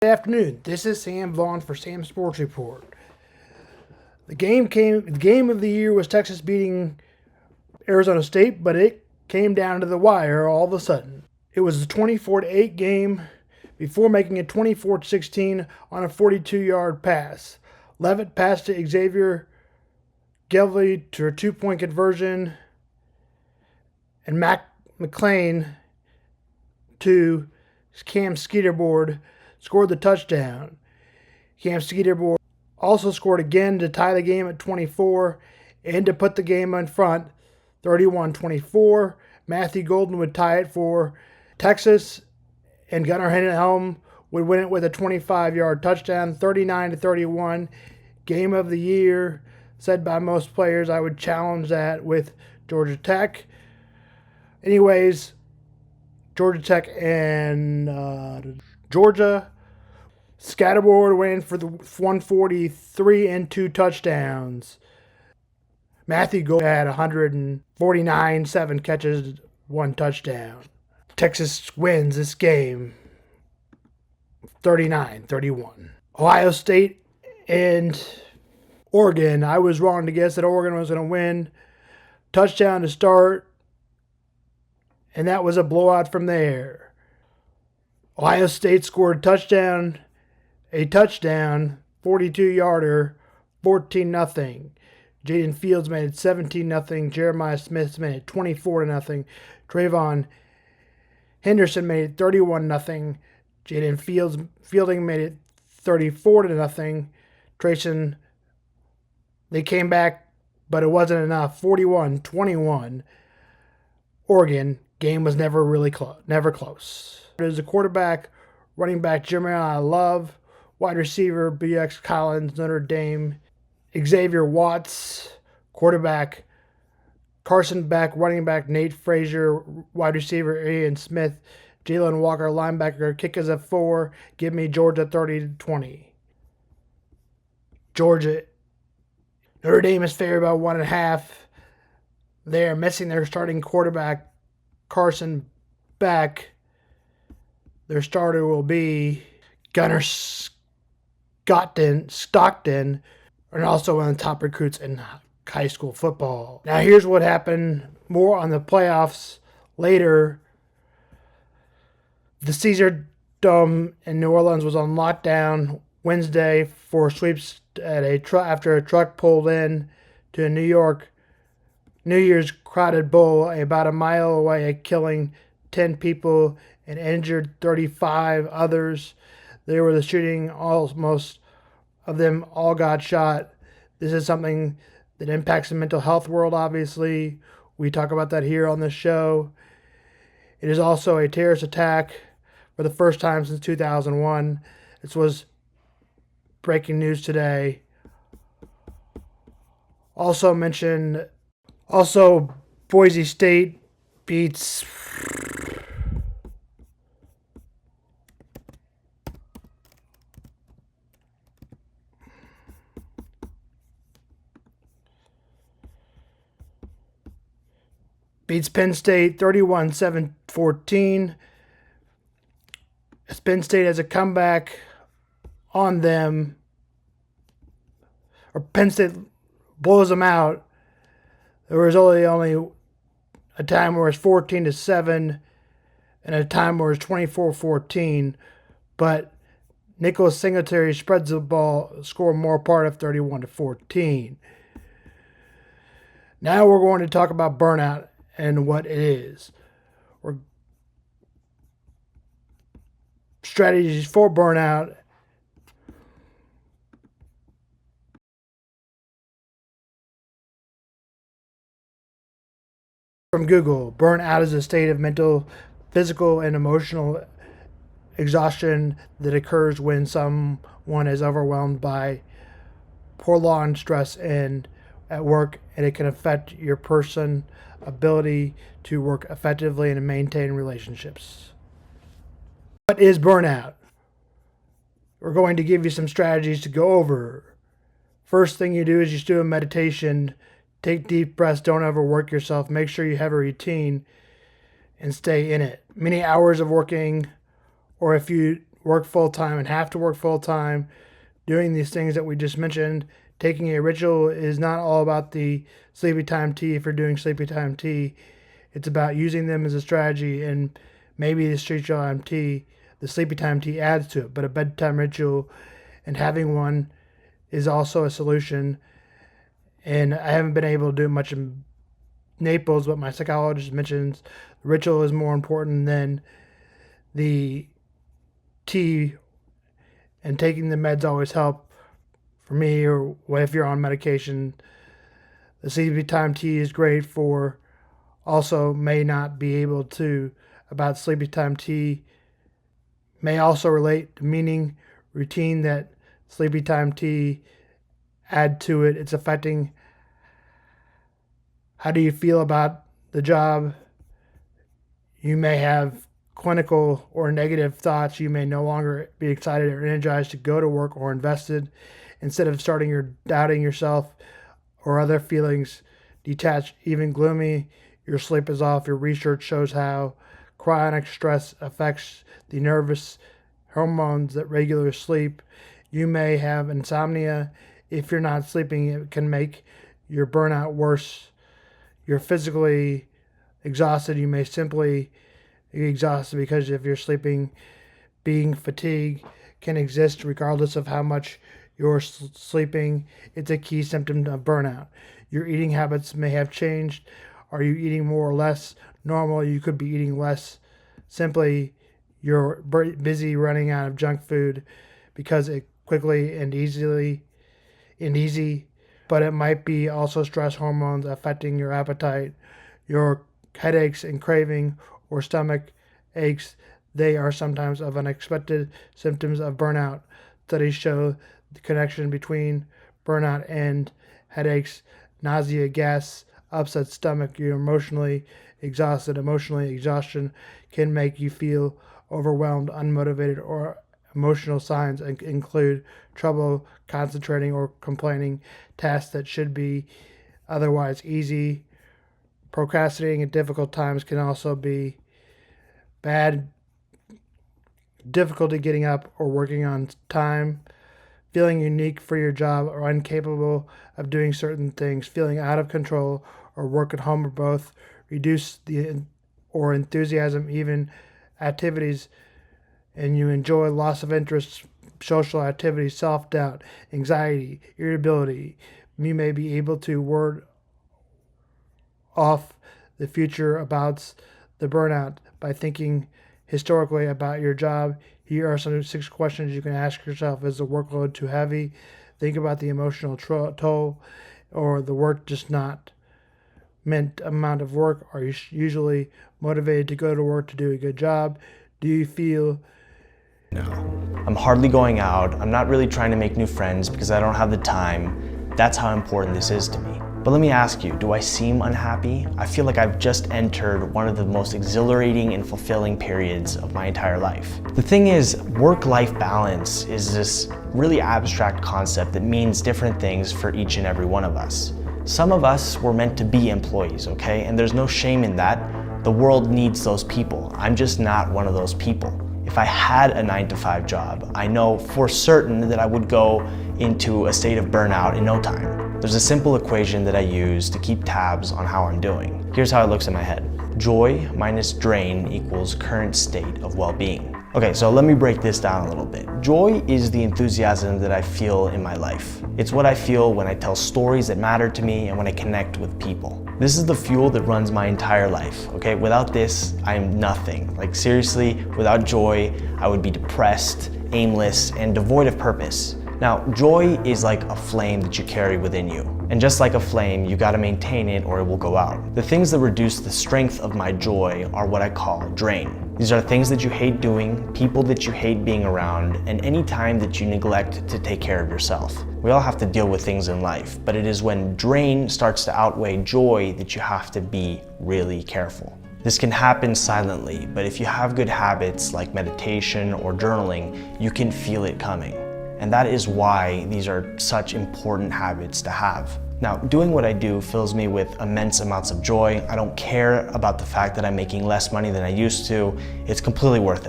Good afternoon. This is Sam Vaughn for Sam Sports Report. The game of the year was Texas beating Arizona State, but it came down to the wire all of a sudden. It was a 24-8 game before making it 24-16 on a 42-yard pass. Levitt passed to Xavier Gelvey to a 2-point conversion, and McLean to Cam Skeeterboard scored the touchdown. Cam Skeeterboard also scored again to tie the game at 24 and to put the game in front 31-24. Matthew Golden would tie it for Texas, and Gunnar Henhelm would win it with a 25-yard touchdown, 39-31. Game of the year, said by most players. I would challenge that with Georgia Tech. Anyways, Georgia Tech and Georgia. Scatterboard went for the 143 and 2 touchdowns. Matthew Gold had 149, 7 catches, 1 touchdown. Texas wins this game 39-31. Ohio State and Oregon. I was wrong to guess that Oregon was going to win. Touchdown to start, and that was a blowout from there. Ohio State scored a touchdown, 42-yarder, 14-0. Jaden Fields made it 17-0. Jeremiah Smith made it 24-0. Trayvon Henderson made it 31-0. Jaden Fielding made it 34-0. Trayson, they came back, but it wasn't enough. 41-21. Oregon, game was never really close. There's a quarterback, running back Jeremiah Love, wide receiver BX Collins, Notre Dame, Xavier Watts, quarterback Carson Beck, running back Nate Frazier, wide receiver Ian Smith, Jalen Walker, linebacker. Kick is at 4. Give me Georgia 30-20. Georgia. Notre Dame is favored by 1.5. They're missing their starting quarterback Carson Beck. Their starter will be Gunnar Stockton, and also one of the top recruits in high school football. Now here's what happened. More on the playoffs later. The Caesar Dome in New Orleans was on lockdown Wednesday for sweeps after a truck pulled in to a New Year's crowded bowl about a mile away, killing 10 people and injured 35 others. There were the shooting, almost of them all got shot. This is something that impacts the mental health world, obviously. We talk about that here on this show. It is also a terrorist attack for the first time since 2001. This was breaking news today. Also Boise State beats Penn State 31-14. Penn State has a comeback on them, or Penn State blows them out. There was only a time where it's 14-7 and a time where it's 24-14, but Nicholas Singletary spreads the ball, score more part of 31-14. Now we're going to talk about Burnout and what it is. Or strategies for Burnout. From Google, burnout is a state of mental, physical, and emotional exhaustion that occurs when someone is overwhelmed by prolonged stress at work, and it can affect your person's ability to work effectively and maintain relationships. What is burnout? We're going to give you some strategies to go over. First thing you do is you do a meditation. Take deep breaths. Don't overwork yourself. Make sure you have a routine and stay in it. Many hours of working, or if you work full-time and have to work full-time, doing these things that we just mentioned, taking a ritual is not all about the sleepy time tea if you're doing sleepy time tea. It's about using them as a strategy, and maybe the sleepy time tea adds to it, but a bedtime ritual and having one is also a solution. And I haven't been able to do much in Naples, but my psychologist mentions the ritual is more important than the tea, and taking the meds always help for me, or if you're on medication. The sleepy time tea is great for, also may not be able to, about sleepy time tea, may also relate to meaning, routine that sleepy time tea add to it. It's affecting how do you feel about the job. You may have clinical or negative thoughts. You may no longer be excited or energized to go to work or invested. Instead of starting your doubting yourself or other feelings, detached, even gloomy, your sleep is off. Your research shows how chronic stress affects the nervous hormones that regulate sleep. You may have insomnia. If you're not sleeping, it can make your burnout worse. You're physically exhausted. You may simply be exhausted because if you're sleeping, being fatigued can exist regardless of how much you're sleeping. It's a key symptom of burnout. Your eating habits may have changed. Are you eating more or less normal? You could be eating less. Simply, you're busy running out of junk food because it quickly and easy, but it might be also stress hormones affecting your appetite, your headaches and craving, or stomach aches. They are sometimes of unexpected symptoms of burnout. Studies show the connection between burnout and headaches, nausea, gas, upset stomach. You're emotionally exhausted. Emotionally exhaustion can make you feel overwhelmed, unmotivated, or emotional signs include trouble concentrating or completing tasks that should be otherwise easy. Procrastinating at difficult times can also be bad. Difficulty getting up or working on time. Feeling unique for your job or incapable of doing certain things. Feeling out of control or work at home, or both. Reduce the or enthusiasm even activities, and you enjoy loss of interest, social activities, self-doubt, anxiety, irritability. You may be able to ward off the future about the burnout by thinking historically about your job. Here are some 6 questions you can ask yourself. Is the workload too heavy? Think about the emotional toll, or the work just not meant amount of work. Are you usually motivated to go to work to do a good job? Do you feel No. I'm hardly going out. I'm not really trying to make new friends because I don't have the time. That's how important this is to me. But let me ask you, do I seem unhappy? I feel like I've just entered one of the most exhilarating and fulfilling periods of my entire life. The thing is, work-life balance is this really abstract concept that means different things for each and every one of us. Some of us were meant to be employees, okay? And there's no shame in that. The world needs those people. I'm just not one of those people. If I had a 9-to-5 job, I know for certain that I would go into a state of burnout in no time. There's a simple equation that I use to keep tabs on how I'm doing. Here's how it looks in my head. Joy minus drain equals current state of well-being. Okay, so let me break this down a little bit. Joy is the enthusiasm that I feel in my life. It's what I feel when I tell stories that matter to me and when I connect with people. This is the fuel that runs my entire life, okay? Without this, I am nothing. Like seriously, without joy, I would be depressed, aimless, and devoid of purpose. Now, joy is like a flame that you carry within you. And just like a flame, you gotta maintain it or it will go out. The things that reduce the strength of my joy are what I call drain. These are things that you hate doing, people that you hate being around, and any time that you neglect to take care of yourself. We all have to deal with things in life, but it is when drain starts to outweigh joy that you have to be really careful. This can happen silently, but if you have good habits like meditation or journaling, you can feel it coming. And that is why these are such important habits to have. Now, doing what I do fills me with immense amounts of joy. I don't care about the fact that I'm making less money than I used to. It's completely worth it.